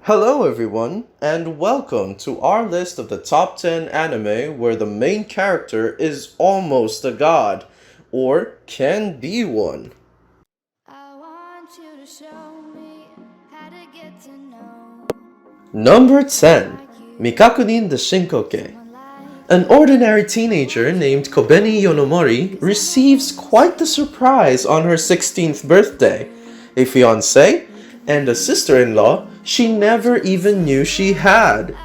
Hello everyone, and welcome to our list of the top 10 anime where the main character is almost a god, or can be one. I want you to show me how to get to know Number 10. Mikakunin the Shinkoukei. An ordinary teenager named Kobeni Yonomori receives quite the surprise on her 16th birthday. A fiancé and a sister-in-law she never even knew she had.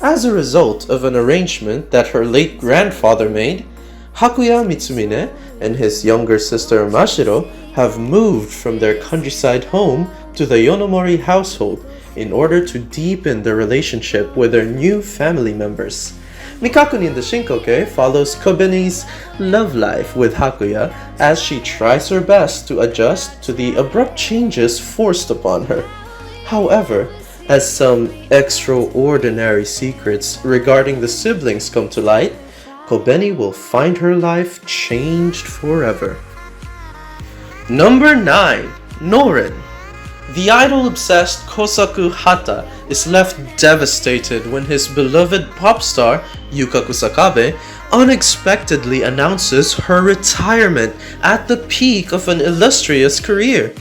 As a result of an arrangement that her late grandfather made, Hakuya Mitsumine and his younger sister Mashiro have moved from their countryside home to the Yonomori household in order to deepen their relationship with their new family members. Mikakunin the Shinkoukei follows Kobeni's love life with Hakuya as she tries her best to adjust to the abrupt changes forced upon her. However, as some extraordinary secrets regarding the siblings come to light, Kobeni will find her life changed forever. Number 9. Norin. The idol-obsessed Kosaku Hata is left devastated when his beloved pop star, Yuka Kusakabe, unexpectedly announces her retirement at the peak of an illustrious career.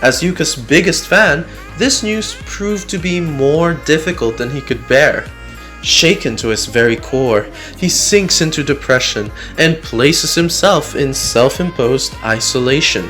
As Yuka's biggest fan, this news proved to be more difficult than he could bear. Shaken to his very core, he sinks into depression and places himself in self-imposed isolation.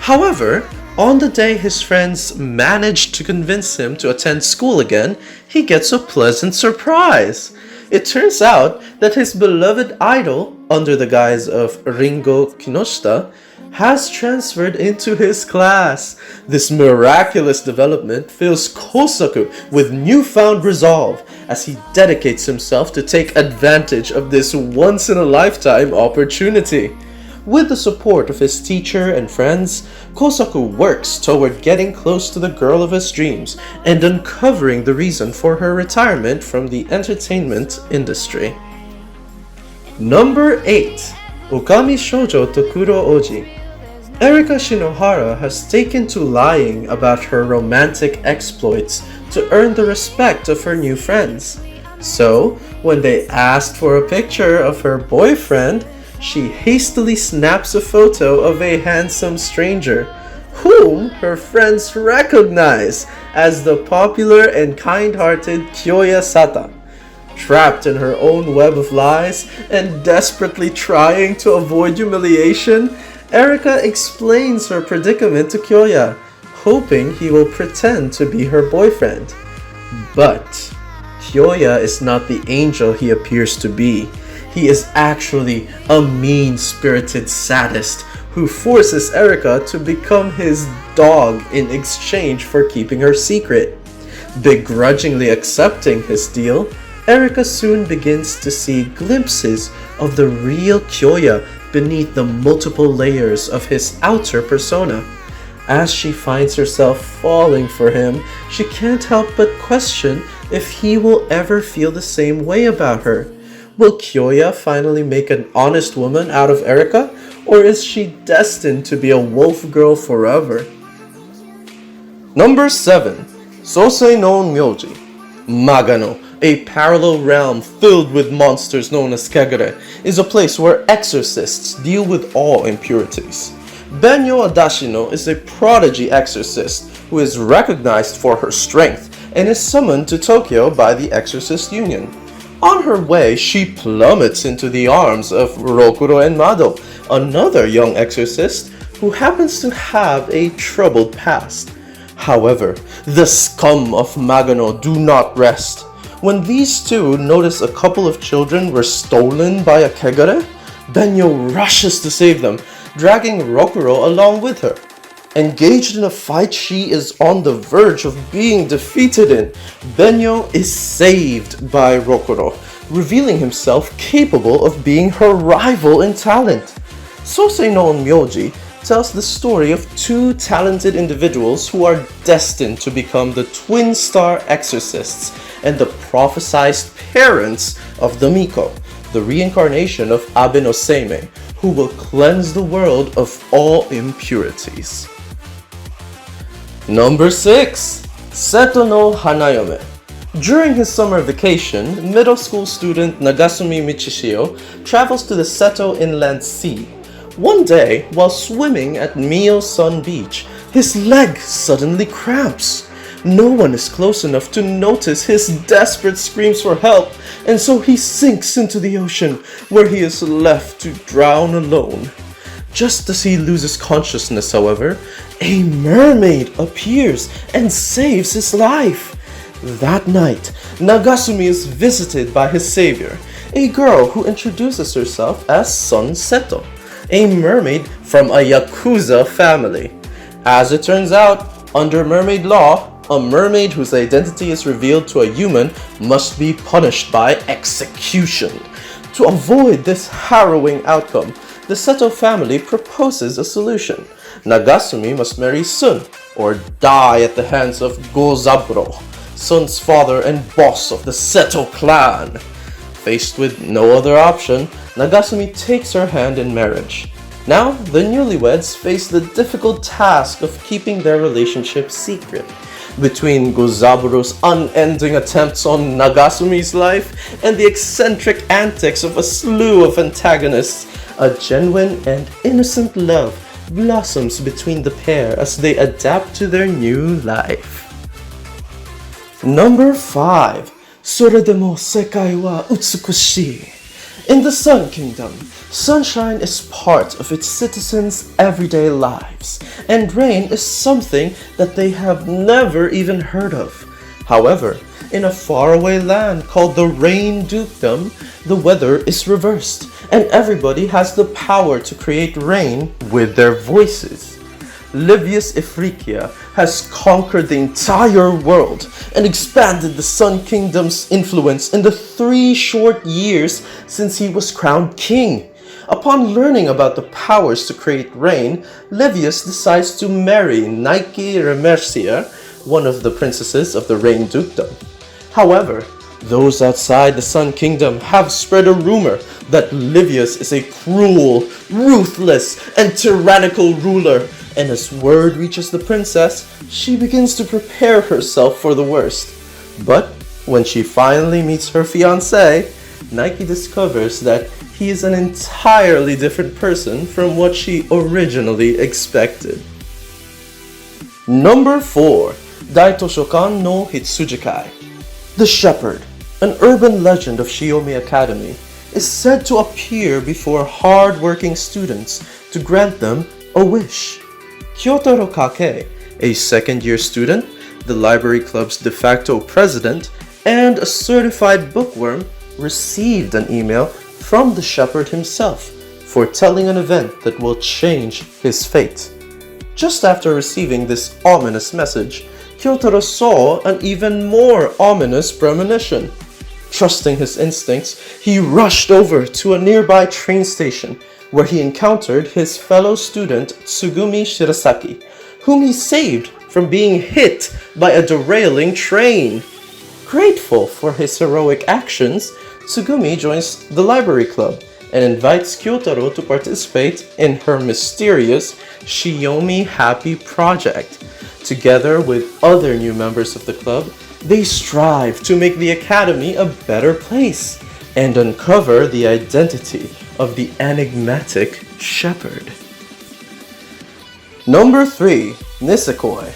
However, on the day his friends manage to convince him to attend school again, he gets a pleasant surprise. It turns out that his beloved idol, under the guise of Ringo Kinoshita, has transferred into his class. This miraculous development fills Kosaku with newfound resolve as he dedicates himself to take advantage of this once-in-a-lifetime opportunity. With the support of his teacher and friends, Kosaku works toward getting close to the girl of his dreams and uncovering the reason for her retirement from the entertainment industry. Number 8. Okami Shoujo Tokuro Oji. Erika Shinohara has taken to lying about her romantic exploits to earn the respect of her new friends. So, when they asked for a picture of her boyfriend, she hastily snaps a photo of a handsome stranger, whom her friends recognize as the popular and kind-hearted Kyoya Sata. Trapped in her own web of lies and desperately trying to avoid humiliation, Erika explains her predicament to Kyoya, hoping he will pretend to be her boyfriend. But Kyoya is not the angel he appears to be. He is actually a mean-spirited sadist who forces Erika to become his dog in exchange for keeping her secret. Begrudgingly accepting his deal, Erika soon begins to see glimpses of the real Kyoya beneath the multiple layers of his outer persona. As she finds herself falling for him, she can't help but question if he will ever feel the same way about her. Will Kyoya finally make an honest woman out of Erika, or is she destined to be a wolf girl forever? Number 7. Sosei no Myoji. Magano, a parallel realm filled with monsters known as Kegure, is a place where exorcists deal with all impurities. Benyo Adashino is a prodigy exorcist who is recognized for her strength and is summoned to Tokyo by the Exorcist Union. On her way, she plummets into the arms of Rokuro and Mado, another young exorcist who happens to have a troubled past. However, the scum of Magano do not rest. When these two notice a couple of children were stolen by a Kegure, Benyo rushes to save them, dragging Rokuro along with her. Engaged in a fight she is on the verge of being defeated in, Benyo is saved by Rokuro, revealing himself capable of being her rival in talent. Sosei no Myoji tells the story of two talented individuals who are destined to become the twin star exorcists and the prophesized parents of the Miko, the reincarnation of Abe no Seimei, who will cleanse the world of all impurities. Number 6. Seto no Hanayome. During his summer vacation, middle school student Nagasumi Michishio travels to the Seto Inland Sea. One day, while swimming at Mio-sun Beach, his leg suddenly cramps. No one is close enough to notice his desperate screams for help, and so he sinks into the ocean, where he is left to drown alone. Just as he loses consciousness, however, a mermaid appears and saves his life. That night, Nagasumi is visited by his savior, a girl who introduces herself as Son Seto, a mermaid from a Yakuza family. As it turns out, under mermaid law, a mermaid whose identity is revealed to a human must be punished by execution. To avoid this harrowing outcome, the Seto family proposes a solution. Nagasumi must marry Sun, or die at the hands of Gozaburo, Sun's father and boss of the Seto clan. Faced with no other option, Nagasumi takes her hand in marriage. Now, the newlyweds face the difficult task of keeping their relationship secret. Between Gozaburo's unending attempts on Nagasumi's life and the eccentric antics of a slew of antagonists, a genuine and innocent love blossoms between the pair as they adapt to their new life. Number 5. それでも世界は美しい. In the Sun Kingdom, sunshine is part of its citizens' everyday lives, and rain is something that they have never even heard of. However, in a faraway land called the Rain Dukedom, the weather is reversed, and everybody has the power to create rain with their voices. Livius Ifriqiya has conquered the entire world and expanded the Sun Kingdom's influence in the 3 short years since he was crowned king. Upon learning about the powers to create rain, Livius decides to marry Nikki Remercia, one of the princesses of the Rain Dukedom. However, those outside the Sun Kingdom have spread a rumor that Livius is a cruel, ruthless, and tyrannical ruler, and as word reaches the princess, she begins to prepare herself for the worst. But when she finally meets her fiancé, Nikki discovers that he is an entirely different person from what she originally expected. Number 4. Daitoshokan no Hitsujikai. The Shepherd, an urban legend of Shiomi Academy, is said to appear before hard-working students to grant them a wish. Kyotaro Kake, a second-year student, the library club's de facto president, and a certified bookworm, received an email from the shepherd himself, foretelling an event that will change his fate. Just after receiving this ominous message, Kyotaro saw an even more ominous premonition. Trusting his instincts, he rushed over to a nearby train station, where he encountered his fellow student Tsugumi Shirasaki, whom he saved from being hit by a derailing train. Grateful for his heroic actions, Tsugumi joins the library club and invites Kyotaro to participate in her mysterious Shiomi Happy project. Together with other new members of the club, they strive to make the academy a better place and uncover the identity of the enigmatic shepherd. Number 3. Nisekoi.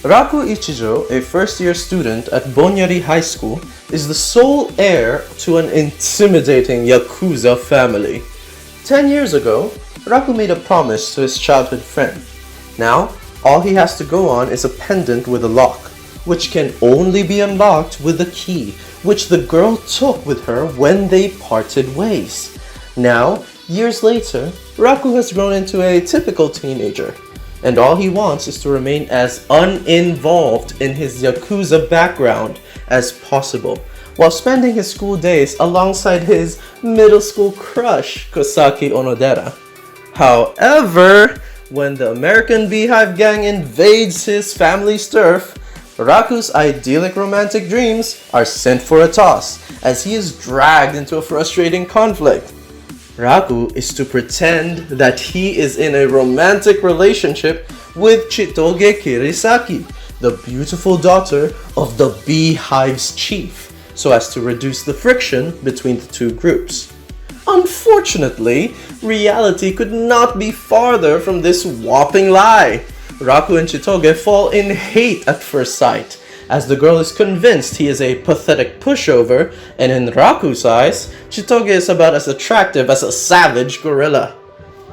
Raku Ichijo, a first-year student at Bonyari High School, is the sole heir to an intimidating Yakuza family. 10 years ago, Raku made a promise to his childhood friend. Now, all he has to go on is a pendant with a lock, which can only be unlocked with a key, which the girl took with her when they parted ways. Now, years later, Raku has grown into a typical teenager, and all he wants is to remain as uninvolved in his Yakuza background as possible, while spending his school days alongside his middle school crush, Kosaki Onodera. However, when the American Beehive Gang invades his family's turf, Raku's idyllic romantic dreams are sent for a toss as he is dragged into a frustrating conflict. Raku is to pretend that he is in a romantic relationship with Chitoge Kirisaki, the beautiful daughter of the Beehive's chief, so as to reduce the friction between the two groups. Unfortunately, reality could not be farther from this whopping lie. Raku and Chitoge fall in hate at first sight, as the girl is convinced he is a pathetic pushover, and in Raku's eyes, Chitoge is about as attractive as a savage gorilla.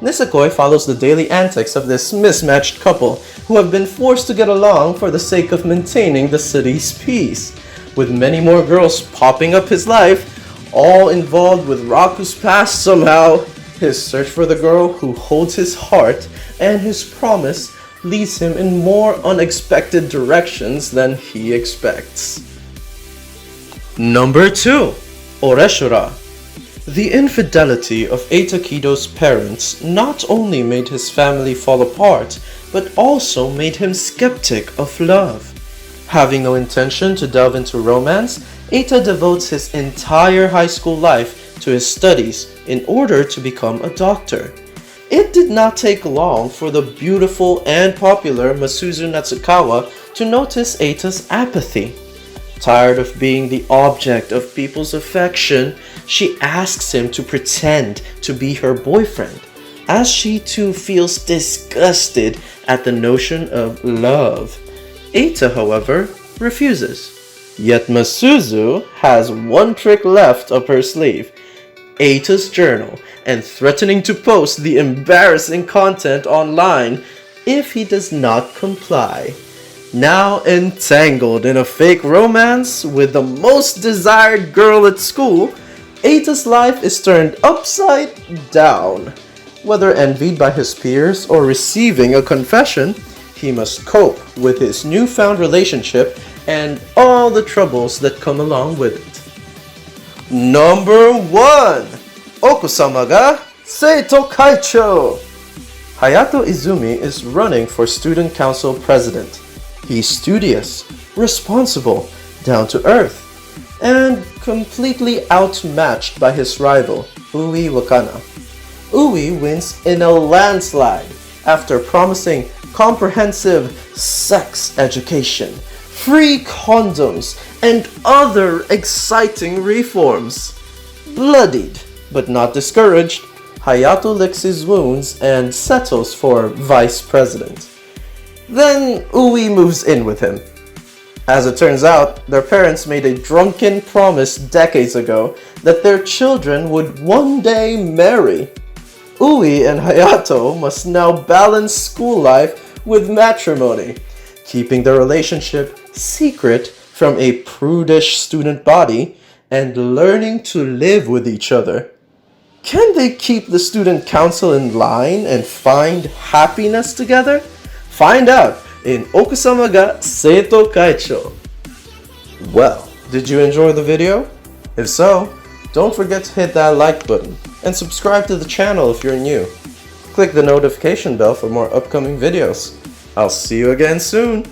Nisekoi follows the daily antics of this mismatched couple, who have been forced to get along for the sake of maintaining the city's peace, with many more girls popping up his life, all involved with Raku's past somehow. His search for the girl who holds his heart and his promise leads him in more unexpected directions than he expects. Number 2. Oreshura. The infidelity of Eita Kido's parents not only made his family fall apart, but also made him skeptic of love. Having no intention to delve into romance, Eita devotes his entire high school life to his studies in order to become a doctor. It did not take long for the beautiful and popular Masuzu Natsukawa to notice Eita's apathy. Tired of being the object of people's affection, she asks him to pretend to be her boyfriend, as she too feels disgusted at the notion of love. Eita, however, refuses. Yet Masuzu has one trick left up her sleeve: Eita's journal, and threatening to post the embarrassing content online if he does not comply. Now entangled in a fake romance with the most desired girl at school, Eita's life is turned upside down. Whether envied by his peers or receiving a confession, he must cope with his newfound relationship and all the troubles that come along with it. Number 1. Okusama ga Seito Kaicho. Hayato Izumi is running for student council president. He's studious, responsible, down to earth, and completely outmatched by his rival, Ui Wakana. Ui wins in a landslide after promising comprehensive sex education, free condoms, and other exciting reforms. Bloodied, but not discouraged, Hayato licks his wounds and settles for vice president. Then Ui moves in with him. As it turns out, their parents made a drunken promise decades ago that their children would one day marry. Ui and Hayato must now balance school life with matrimony, keeping their relationship secret from a prudish student body and learning to live with each other. Can they keep the student council in line and find happiness together? Find out in Okusama ga Seito Kaicho. Well, did you enjoy the video? If so, don't forget to hit that like button and subscribe to the channel if you're new. Click the notification bell for more upcoming videos. I'll see you again soon.